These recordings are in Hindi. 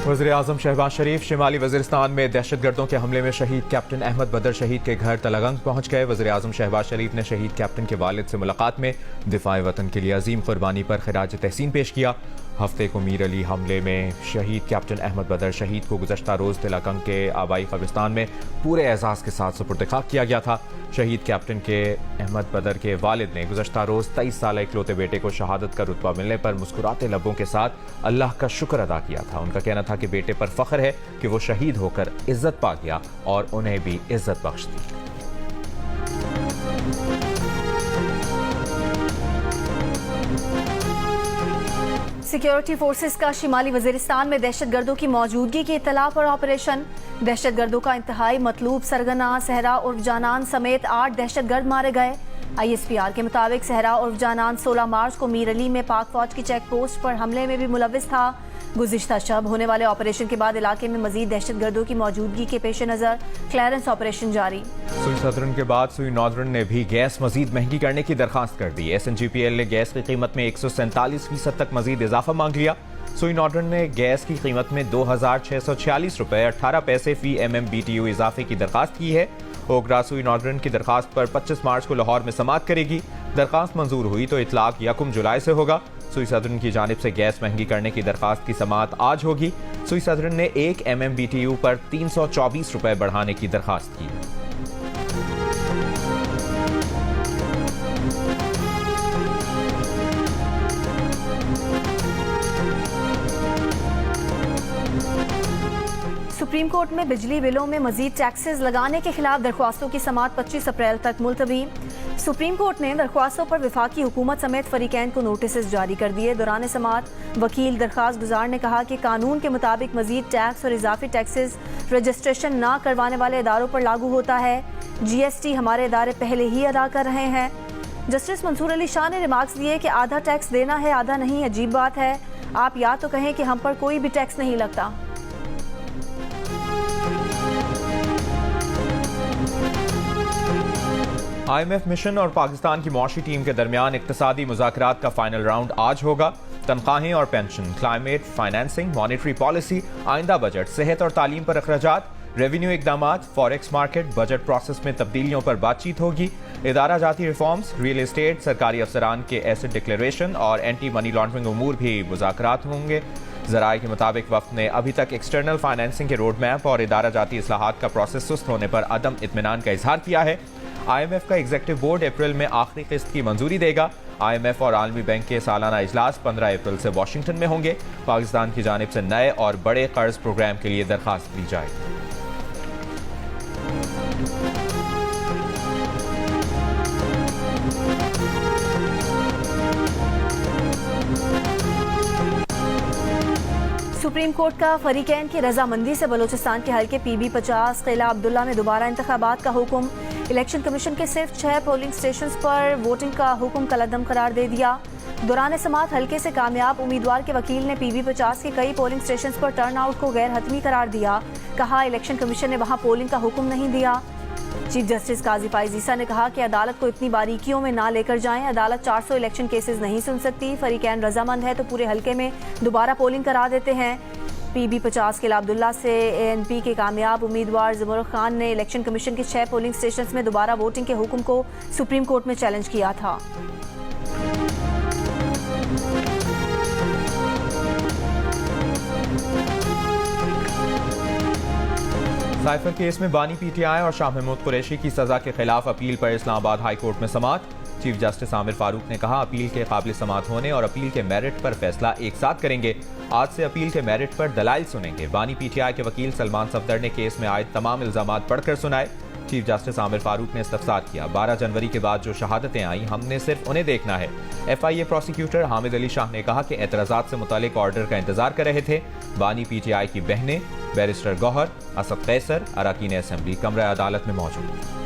वज़ीर-ए-आज़म शहबाज शरीफ शिमाली वज़ीरिस्तान में दहशतगर्दों के हमले में शहीद कैप्टन अहमद बदर शहीद के घर तलगंग पहुंच गए। वज़ीर-ए-आज़म शहबाज शरीफ ने शहीद कैप्टन के वालिद से मुलाकात में दिफाए वतन के लिए अजीम कुर्बानी पर खिराज तहसीन पेश किया। हफ्ते को मीर अली हमले में शहीद कैप्टन अहमद बदर शहीद को गुज़श्ता रोज़ तलगंग के आबाई कब्रिस्तान में पूरे एजाज़ के साथ सुपुर्द खाक किया गया था। शहीद कैप्टन के अहमद बदर के वालिद ने गुज़श्ता रोज़ 23 साल इकलौते बेटे को शहादत का रुतबा मिलने पर मुस्कुराते लबों के साथ अल्लाह का शुक्र अदा किया था। उनका कहना था कि बेटे पर फख्र है कि वो शहीद होकर इज्जत पा गया और उन्हें भी इज्जत बख्श दी। सिक्योरिटी फोर्सेस का शिमाली वज़ीरिस्तान में दहशतगर्दों की मौजूदगी की इत्तला पर ऑपरेशन। दहशतगर्दों का इंतहाई मतलूब सरगना सहरा उर्फ जानान समेत 8 दहशतगर्द मारे गए। ISPR के मुताबिक सहरा उर्फ जानान 16 मार्च को मीर अली में पाक फौज की चेक पोस्ट पर हमले में भी मुलविस था। गुज़िश्ता शब होने वाले ऑपरेशन के बाद इलाके में मजीद दहशतगर्दों की मौजूदगी के पेश नज़र क्लियरेंस ऑपरेशन जारी। सुई सदरन के बाद सुई नॉर्दर्न ने भी गैस मजीद महंगी करने की दरखास्त कर दी। SNGPL ने गैस की कीमत में 147% तक मजीद इजाफा मांग लिया। सुई नॉर्दर्न ने गैस की कीमत में 2646 रुपये 18 पैसे फी MMBTU इजाफे की दरखास्त की है। ओगरा सुई नॉर्दर्न की दरखास्त पर 25 मार्च को लाहौर में समाअत करेगी। दरखास्त मंजूर हुई तो इतलाक 1 जुलाई से होगा। सुई सदरन की जानिब से गैस महंगी करने की दरखास्त की समाअत आज होगी। सुई सदरन ने 1 MMBTU पर 324 रुपये बढ़ाने की दरखास्त की। सुप्रीम कोर्ट में बिजली बिलों में मजीद टैक्सेस लगाने के खिलाफ दरख्वास्तों की समाअत 25 अप्रैल तक मुलतवी। सुप्रीम कोर्ट ने दरख्वास्तों पर वफाकी हुकूमत समेत फरीकैन को नोटिस जारी कर दिए। दौरान समाअत वकील दरख्वास्त गुजार ने कहा कि कानून के मुताबिक मजीद टैक्स और इजाफी टैक्सेस रजिस्ट्रेशन ना करवाने वाले इदारों पर लागू होता है। GST हमारे इदारे पहले ही अदा कर रहे हैं। जस्टिस मंसूर अली शाह ने रिमार्क्स दिए कि आधा टैक्स देना है आधा नहीं, अजीब बात है। आप या तो कहें कि हम पर कोई भी टैक्स नहीं लगता। IMF मिशन और पाकिस्तान की मुआशी टीम के दरमियान इक्तिसादी मुज़ाकरात का फाइनल राउंड आज होगा। तनख्वाहें और pension, climate financing, monetary policy, आइंदा बजट, सेहत और तालीम पर अखराजात, रेवेन्यू इकदामात, फॉरेक्स मार्केट, बजट प्रोसेस में तब्दीलियों पर बातचीत होगी। इदारा जाती रिफॉर्म्स, रियल एस्टेट, सरकारी अफसरान के एसेट डिक्लेरेशन और एंटी मनी लॉन्ड्रिंग उमूर भी मुज़ाकरात होंगे। ज़राए के मुताबिक वफ़द ने अभी तक एक्सटर्नल फाइनेंसिंग के रोड मैप और इदारा जाती इस्लाहात का प्रोसेस सुस्त होने पर अदम इत्मीनान का इजहार किया है। IMF का एग्जीक्यूटिव बोर्ड अप्रैल में आखिरी किस्त की मंजूरी देगा। IMF और आलमी बैंक के सालाना इजलास 15 अप्रैल से वाशिंगटन में होंगे। पाकिस्तान की जानिब से नए और बड़े कर्ज प्रोग्राम के लिए दरखास्त दी जाएगी। सुप्रीम कोर्ट का फरीकैन की रजामंदी से बलोचिस्तान के हल्के PB-50 किला अब्दुल्ला में दोबारा इंतखाबात का हुक्म। इलेक्शन कमीशन के सिर्फ 6 पोलिंग स्टेशंस पर वोटिंग का हुक्म कलअदम करार दे दिया। दौरान समाअत हल्के से कामयाब उम्मीदवार के वकील ने PB-50 के कई पोलिंग स्टेशंस पर टर्न आउट को गैर हतमी करार दिया। कहा इलेक्शन कमीशन ने वहां पोलिंग का हुक्म नहीं दिया। चीफ जस्टिस काजी फाइज ईसा ने कहा कि अदालत को इतनी बारीकियों में ना लेकर जाएं। अदालत 400 इलेक्शन केसेस नहीं सुन सकती। फरीकैन रजामंद है तो पूरे हल्के में दोबारा पोलिंग करा देते हैं। PB-50 किला अब्दुल्ला से ANP के कामयाब उम्मीदवार ज़मुर खान ने इलेक्शन कमीशन के 6 पोलिंग स्टेशंस में दोबारा वोटिंग के हुक्म को सुप्रीम कोर्ट में चैलेंज किया था। साइफर केस में बानी PTI और शाह महमूद कुरैशी की सजा के खिलाफ अपील पर इस्लामाबाद हाई कोर्ट में समाअत। चीफ जस्टिस आमिर फारूक ने कहा अपील के काबिल समाअत होने और अपील के मेरिट पर फैसला एक साथ करेंगे। आज से अपील के मेरिट पर दलाइल सुनेंगे। बानी PTI के वकील सलमान सफदर ने केस में आए तमाम इल्जामात पढ़कर सुनाए। चीफ जस्टिस आमिर फारूक ने इस्तफसार किया 12 जनवरी के बाद जो शहादतें आई हमने सिर्फ उन्हें देखना है। FIA प्रोसिक्यूटर हामिद अली शाह ने कहा कि एतराज़ात से मुतालिक ऑर्डर का इंतजार कर रहे थे। बानी PTI की बहनें बैरिस्टर गौहर, असद कैसर, अरकान असेंबली कमरा अदालत में मौजूद।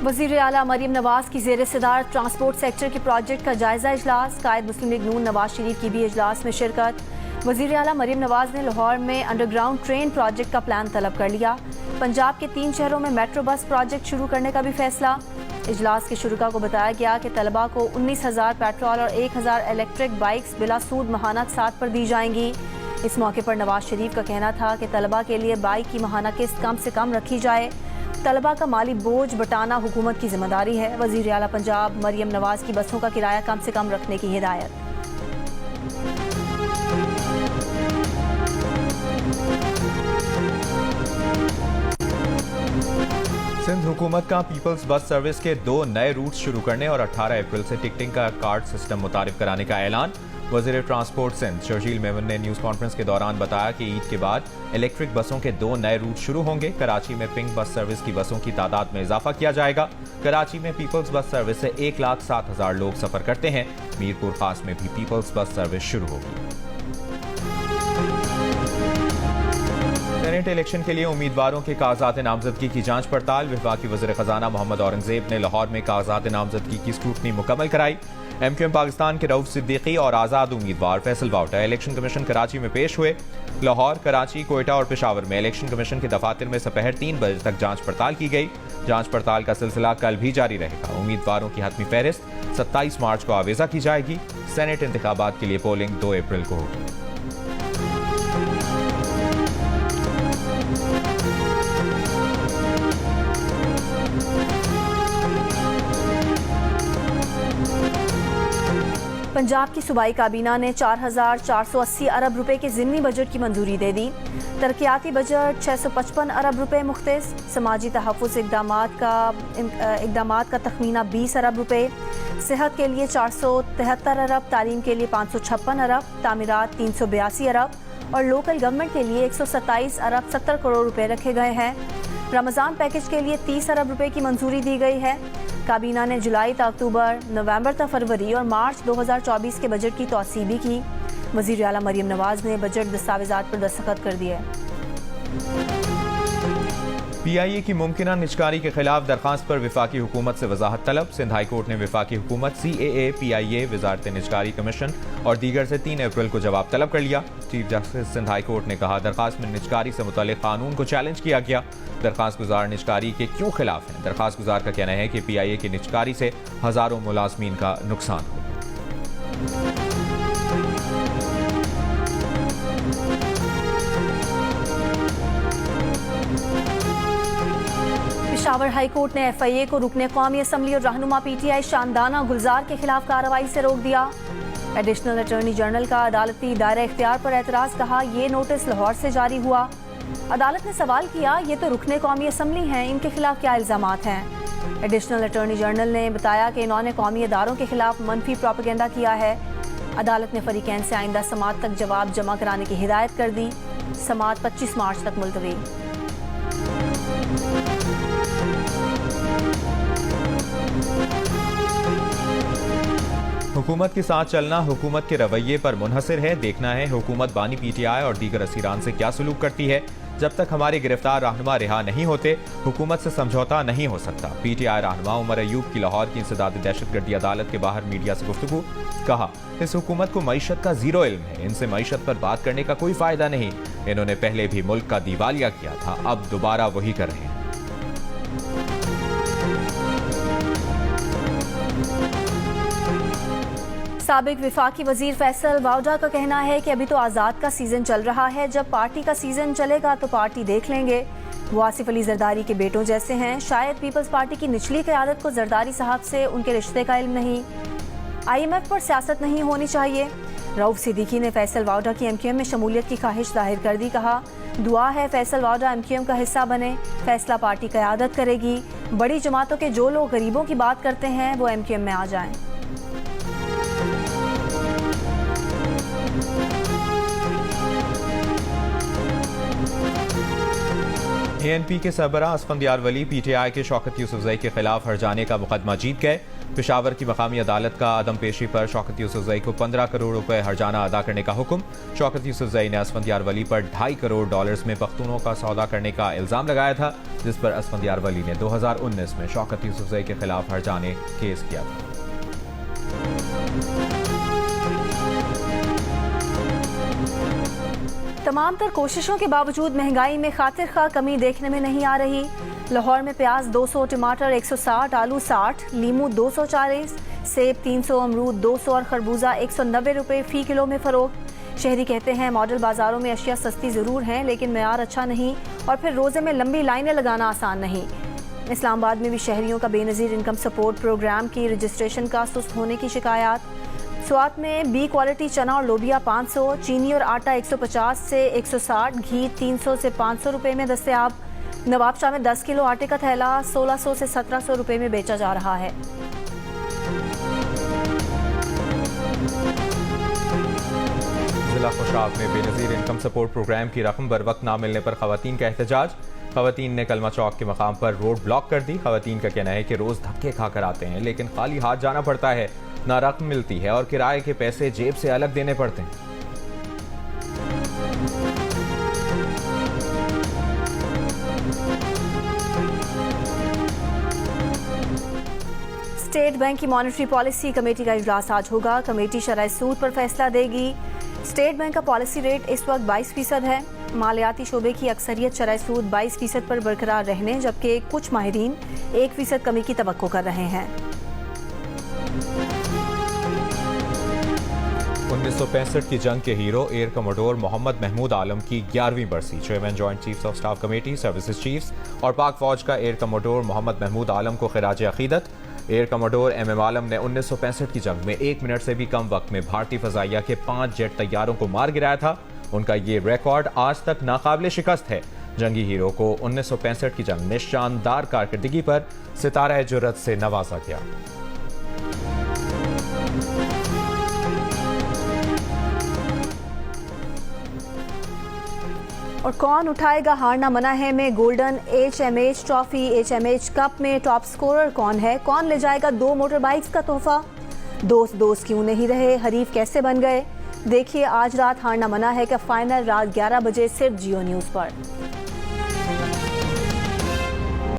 वज़ीर आला मरीम नवाज की ज़ेर सदारत ट्रांसपोर्ट सेक्टर के प्रोजेक्ट का जायजा इजलास। कायद मुस्लिम लीग नून नवाज शरीफ की भी इजलास में शिरकत। वज़ीर आला मरीम नवाज ने लाहौर में अंडरग्राउंड ट्रेन प्रोजेक्ट का प्लान तलब कर लिया। पंजाब के 3 शहरों में मेट्रो बस प्रोजेक्ट शुरू करने का भी फैसला। इजलास के शुरुका को बताया गया कि तलबा को 19,000 पेट्रोल और 1,000 इलेक्ट्रिक बाइक्स बिला सूद महाना साथ पर दी जाएंगी। इस मौके पर नवाज शरीफ का कहना था कि तलबा के लिए बाइक की महाना किस्त कम से कम रखी जाए। तलबा का माली बोझ बटाना हुकूमत की जिम्मेदारी है। वजीर आला पंजाब मरियम नवाज की बसों का किराया कम से कम रखने की हिदायत। सिंध हुकूमत का पीपल्स बस सर्विस के 2 नए रूट्स शुरू करने और 18 अप्रैल से टिकटिंग का कार्ड सिस्टम मुतारिफ कराने का ऐलान। वज़ीर ट्रांसपोर्ट सिंध शर्जील मेमन ने न्यूज़ कॉन्फ्रेंस के दौरान बताया कि ईद के बाद इलेक्ट्रिक बसों के 2 नए रूट शुरू होंगे। कराची में पिंक बस सर्विस की बसों की तादाद में इजाफा किया जाएगा। कराची में पीपल्स बस सर्विस से 1,07,000 लोग सफर करते हैं। मीरपुर खास में भी पीपल्स बस सर्विस शुरू होगी। सेनेट इलेक्शन के लिए उम्मीदवारों के कागजात नामजदगी की जांच पड़ताल। वफाकी वज़ीर खजाना मोहम्मद औरंगजेब ने लाहौर में कागजात नामजदगी की स्क्रूटनी मुकम्मल कराई। MQM पाकिस्तान के रऊफ सिद्दीकी और आज़ाद उम्मीदवार फैसल वाउटा इलेक्शन कमीशन कराची में पेश हुए। लाहौर, कराची, कोयटा और पेशावर में इलेक्शन कमीशन के दफातर में दोपहर 3 बजे तक जांच पड़ताल की गई। जांच पड़ताल का सिलसिला कल भी जारी रहेगा। उम्मीदवारों की हतमी फहरिस्त 27 मार्च को आवेजा की जाएगी। सेनेट इंतखाबात के लिए पोलिंग 2 अप्रैल को होगी। पंजाब की सूबाई काबीना ने 4,480 अरब रुपए के ज़िमनी बजट की मंजूरी दे दी। तरक्याती बजट 655 अरब रुपए मुख्तस। समाजी तहफ़्फ़ुज़ इक़दामात का तखमीना 20 अरब रुपए। सेहत के लिए 473 अरब, तालीम के लिए 556 अरब, तामीरात 382 अरब और लोकल गवर्नमेंट के लिए 127 अरब 70 करोड़ रुपए रखे गए हैं। रमज़ान पैकेज के लिए 30 अरब रुपए की मंजूरी दी गई है। काबीना ने जुलाई तक अक्टूबर, नवंबर तक फरवरी और मार्च 2024 के बजट की तौसीह भी की। वज़ीर आला मरियम नवाज ने बजट दस्तावेज़ात पर दस्तखत कर दिए। PIA की मुमकिना निजकारी के खिलाफ दरखास्त पर वफाकी हुकूमत से वजाहत तलब। सिंध हाई कोर्ट ने वफाकी हुकूमत, CAA, PIA, वजारत निजकारी कमीशन और दीगर से 3 अप्रैल को जवाब तलब कर लिया। Chief justice Sindh high court ने कहा, दरखास्त में निजकारी से मुतालिक कानून को चैलेंज किया गया। दरखास्त गुजार निजकारी के क्यों खिलाफ हैं? दरखास्त गुजार का कहना है कि PIA की निजकारी से हजारों मुलाजमीन का नुकसान होगा। पेशावर हाई कोर्ट ने FIA को रुकने कौमी असम्बली और रहनुमा PTI शानदाना गुलजार के खिलाफ कार्रवाई से रोक दिया। एडिशनल अटॉर्नी जनरल का अदालती दायरा इख्तियार पर एतराज़, कहा ये नोटिस लाहौर से जारी हुआ। अदालत ने सवाल किया, ये तो रुकने कौमी असम्बली हैं, इनके खिलाफ क्या इल्ज़ामात हैं? एडिशनल अटॉर्नी जनरल ने बताया कि इन्होंने कौमी इदारों के खिलाफ मनफी प्रोपेगेंडा किया है। अदालत ने फरीकैन से आइंदा समात तक जवाब जमा कराने की हिदायत कर दी। समात 25 मार्च तक मुलतवी। हुकूमत के साथ चलना हुकूमत के रवैये पर मुनहसर है। देखना है हुकूमत बानी PTI और दीगर असीरान से क्या सलूक करती है। जब तक हमारे गिरफ्तार रहनुमा रिहा नहीं होते, हुकूमत से समझौता नहीं हो सकता। PTI रहनुमा उमर अयूब की लाहौर की इंसदाद दहशतगर्दी अदालत के बाहर मीडिया से गुफ्तगू, कहा, इस हुकूमत को मईशत का जीरो इल्म है। इनसे मईशत पर बात करने का कोई फायदा नहीं। इन्होंने पहले भी मुल्क का दिवालिया किया था, अब दोबारा वही कर रहे हैं। साबिक विफाकी वजीर फैसल वाउडा का कहना है कि अभी तो आज़ाद का सीज़न चल रहा है, जब पार्टी का सीज़न चलेगा तो पार्टी देख लेंगे। वो आसिफ अली जरदारी के बेटों जैसे हैं। शायद पीपल्स पार्टी की निचली क़यादत को जरदारी साहब से उनके रिश्ते का इल्म नहीं। IMF पर सियासत नहीं होनी चाहिए। रऊफ सिद्दीकी ने फैसल वाउडा की MQM में शमूलियत की ख्वाहिश जाहिर कर दी। कहा, दुआ है फैसल वाउडा MQM का हिस्सा बने। फैसला पार्टी क़यादत करेगी। बड़ी जमातों के जो लोग गरीबों की बात करते हैं वो MQM में आ जाएं। ANP के सरबराह असफंदियार वली PTI के शौकत यूसुफजई के खिलाफ हरजाने का मुकदमा जीत गए। पेशावर की मकामी अदालत का अदम पेशी पर शौकत यूसुफजई को 15 करोड़ रुपए हरजाना अदा करने का हुक्म। शौकत यूसुफजई ने असफंदियार वली पर $2.5 करोड़ में पख्तूनों का सौदा करने का इल्जाम लगाया था, जिस पर असफंदियार वली ने 2019 में शौकत यूसुफजई के खिलाफ हरजाने केस किया था। तमाम तर कोशिशों के बावजूद महंगाई में खातिर खा कमी देखने में नहीं आ रही। लाहौर में प्याज 200, टमाटर 160, आलू 60, लीमू 240, सेब 300, अमरूद 200 और खरबूजा 190 रुपए फी किलो में फरोख्त। शहरी कहते हैं मॉडल बाजारों में अशिया सस्ती ज़रूर हैं लेकिन मेयार अच्छा नहीं और फिर रोज़े में लंबी लाइनें लगाना आसान नहीं। इस्लामाबाद में भी शहरियों का बेनज़ीर इनकम सपोर्ट प्रोग्राम की रजिस्ट्रेशन का सुस्त होने की शिकायत। स्वात में बी क्वालिटी चना और लोबिया 500, चीनी और आटा 150 से 160, घी 300 से 500 रुपए में दस्तयाब। नवाबशाह में 10 किलो आटे का थैला 1600 से 1700 रुपए में बेचा जा रहा है। जिला खुशाब में बेनज़ीर इनकम सपोर्ट प्रोग्राम की रकम बर वक्त ना मिलने पर खवातीन का एहतजाज। खवातीन ने कलमा चौक के मकाम पर रोड ब्लॉक कर दी। खवातीन का कहना है कि रोज धक्के खाकर आते हैं लेकिन खाली हाथ जाना पड़ता है, ना रकम मिलती है और किराए के पैसे जेब से अलग देने पड़ते हैं। स्टेट बैंक की मॉनेटरी पॉलिसी कमेटी का इजलास आज होगा। कमेटी शरह सूद पर फैसला देगी। स्टेट बैंक का पॉलिसी रेट इस वक्त 22% है। मालियाती शोबे की अक्सरियत शरह सूद 22% पर बरकरार रहने जबकि कुछ माहिरीन 1% कमी की तवक्को कर रहे हैं। 1965 की जंग के hero air commodore Mohammad Mahmood Alam की 11वीं बरसी। Chairman joint chiefs of staff committee services chiefs और पाक फौज का एयर कमोडोर मोहम्मद महमूद आलम को खिराज अकीदत। एयर कमोडोर MM आलम ने 1965 की जंग में 1 मिनट से भी कम वक्त में भारतीय फजाइया के 5 जेट तैयारों को मार गिराया था। उनका ये रिकॉर्ड आज तक नाकाबिले शिकस्त है। जंगी हीरो को 1965 की जंग में शानदार कारकर्दगी पर सितारा जुर्रत से नवाजा गया। और कौन उठाएगा हारना मना है में golden HMH trophy. HMH cup में टॉप स्कोरर कौन है? कौन ले जाएगा 2 मोटर बाइक्स का तोहफा? दोस्त क्यों नहीं रहे? हरीफ कैसे बन गए? देखिए आज रात हारना मना है का फाइनल रात 11 बजे सिर्फ जियो न्यूज़ पर।